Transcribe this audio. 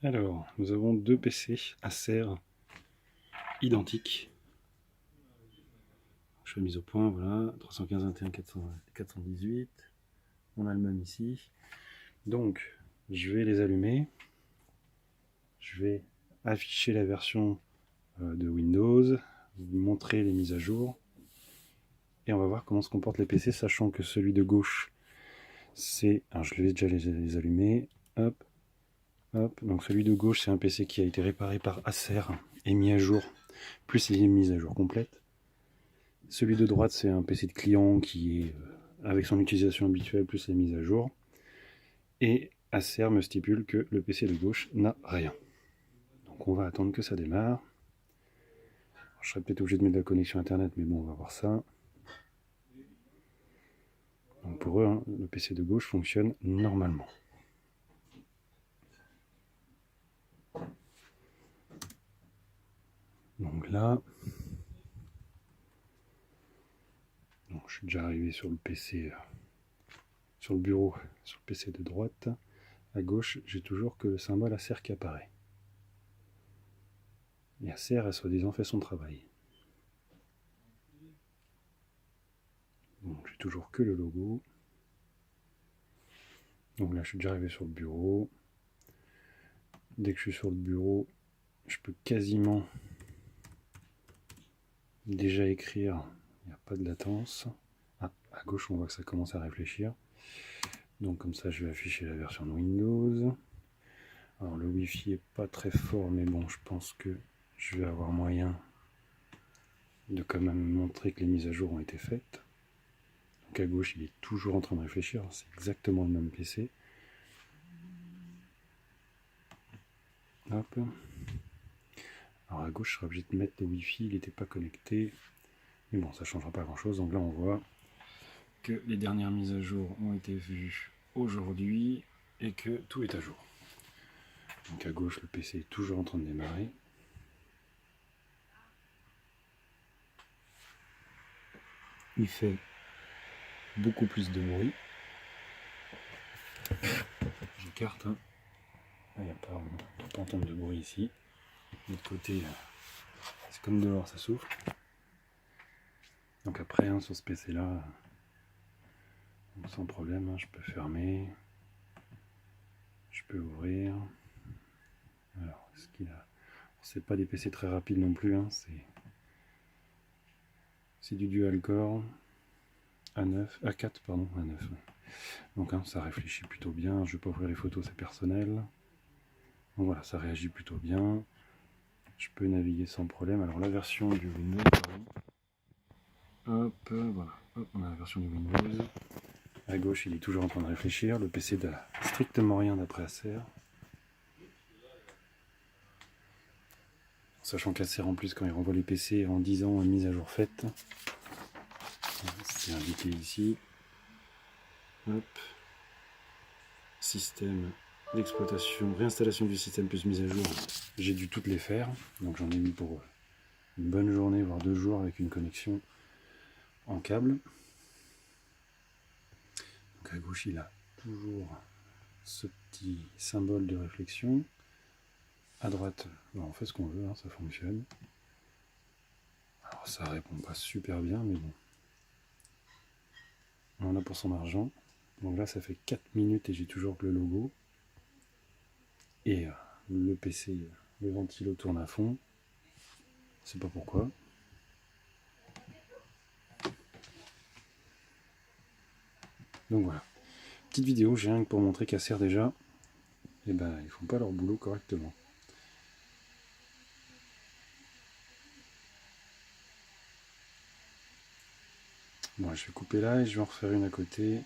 Alors, nous avons deux PC Acer identiques. Je fais mise au point, voilà, 315 21 418. On a le même ici. Donc, je vais les allumer. Je vais afficher la version de Windows, vous montrer les mises à jour. Et on va voir comment se comportent les PC, sachant que celui de gauche, c'est... Alors, je vais déjà les allumer. Hop, hop. Donc, celui de gauche, c'est un PC qui a été réparé par Acer et mis à jour, plus les mises à jour complètes. Celui de droite, c'est un PC de client qui est avec son utilisation habituelle plus les mises à jour. Et Acer me stipule que le PC de gauche n'a rien. Donc on va attendre que ça démarre. Alors, je serais peut-être obligé de mettre la connexion internet, mais bon, on va voir ça. Donc pour eux, hein, le PC de gauche fonctionne normalement. Donc là, donc je suis déjà arrivé sur le PC, sur le bureau, sur le PC de droite. À gauche, j'ai toujours que le symbole Acer qui apparaît. Et Acer a soi-disant fait son travail. Donc j'ai toujours que le logo. Donc là, je suis déjà arrivé sur le bureau. Dès que je suis sur le bureau, je peux quasiment déjà écrire. Il n'y a pas de latence. Ah, à gauche, on voit que ça commence à réfléchir. Donc comme ça, je vais afficher la version de Windows. Alors le Wi-Fi est pas très fort, mais bon, je pense que je vais avoir moyen de quand même montrer que les mises à jour ont été faites. Donc à gauche, il est toujours en train de réfléchir. C'est exactement le même PC. Hop. Alors à gauche, je serai obligé de mettre le Wi-Fi, il n'était pas connecté. Mais bon, ça ne changera pas grand-chose. Donc là, on voit que les dernières mises à jour ont été vues aujourd'hui et que tout est à jour. Donc à gauche, le PC est toujours en train de démarrer. Il fait beaucoup plus de bruit. J'écarte. Hein. Il n'y a pas, on ne peut pas entendre de bruit ici. De l'autre côté, c'est comme dehors, ça souffle. Donc après, hein, sur ce PC là, sans problème, hein, je peux fermer. Je peux ouvrir. Alors, est-ce qu'il a... C'est pas des PC très rapides non plus, hein, c'est du dual core. A9, A4 pardon, A9. Ouais. Donc hein, ça réfléchit plutôt bien. Je vais pas ouvrir les photos, c'est personnel. Donc voilà, ça réagit plutôt bien. Je peux naviguer sans problème. Alors la version du Windows, hop, voilà, hop, on a la version du Windows. À gauche, il est toujours en train de réfléchir. Le PC n'a strictement rien d'après Acer. Sachant qu'Acer en plus, quand il renvoie les PC en 10 ans, une mise à jour faite, c'est indiqué ici. Hop. Système d'exploitation, réinstallation du système plus mise à jour. J'ai dû toutes les faire, donc j'en ai mis pour une bonne journée, voire 2 jours avec une connexion en câble. Donc à gauche, il a toujours ce petit symbole de réflexion. À droite, on fait ce qu'on veut, hein, ça fonctionne. Alors ça répond pas super bien, mais bon. On en a pour son argent. Donc là, ça fait 4 minutes et j'ai toujours que le logo. Et le PC, le ventilo tourne à fond. Je sais pas pourquoi. Donc voilà. Petite vidéo, j'ai rien que pour montrer qu'Acer déjà, eh ben, ils font pas leur boulot correctement. Bon, je vais couper là et je vais en refaire une à côté.